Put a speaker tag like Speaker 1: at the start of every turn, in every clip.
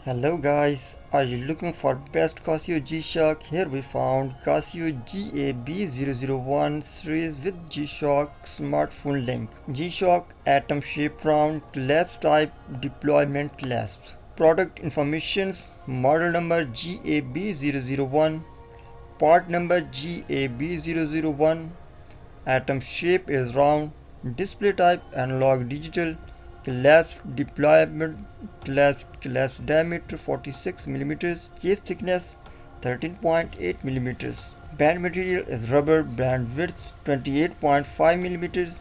Speaker 1: Hello guys, are you looking for best Casio G-Shock? Here we found Casio GA-B001 series with G-Shock smartphone link. G-Shock atom shape round clasp type deployment clasps. Product informations: model number GA-B001, part number GA-B001, atom shape is round, display type analog digital, clasp deployment clasp diameter 46 mm, case thickness 13.8 mm, band material is rubber, band width 28.5 mm,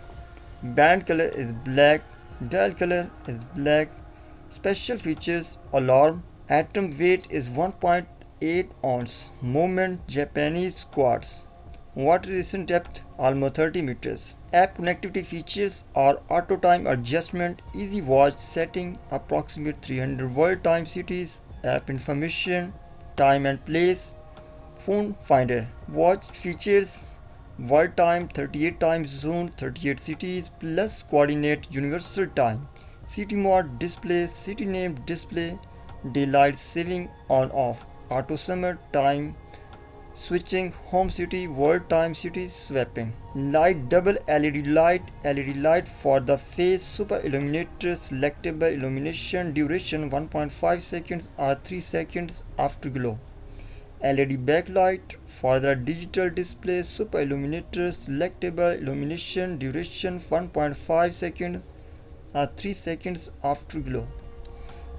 Speaker 1: band color is black, dial color is black. Special features: alarm, atom weight is 1.8 ounce, movement Japanese quartz, water resistant depth almost 30 meters. App connectivity features are auto time adjustment, easy watch setting, approximate 300 world time cities, app information, time and place, phone finder. Watch features: world time 38 time zone 38 cities plus coordinate universal time, city mode display, city name display, daylight saving on off, auto summer time switching, home city, world time, city swapping. Light double LED light for the face, super illuminator, selectable illumination, duration 1.5 seconds or 3 seconds afterglow. LED backlight for the digital display, super illuminator, selectable illumination, duration 1.5 seconds or 3 seconds afterglow.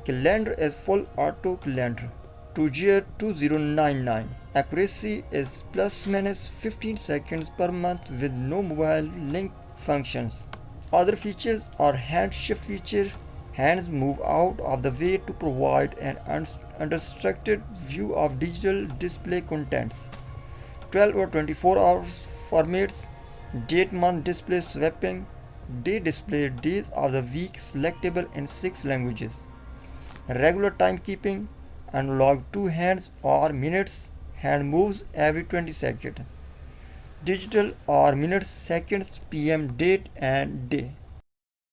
Speaker 1: Calendar is full auto calendar. 2G2099. Accuracy is plus minus 15 seconds per month with no mobile link functions. Other features are hand shift feature. Hands move out of the way to provide an unobstructed view of digital display contents. 12 or 24 hours formats. Date month display swapping. Day display days of the week selectable in 6 languages. Regular timekeeping. Analog 2 hands or minutes, hand moves every 20 seconds. Digital or minutes, seconds, PM, date and day.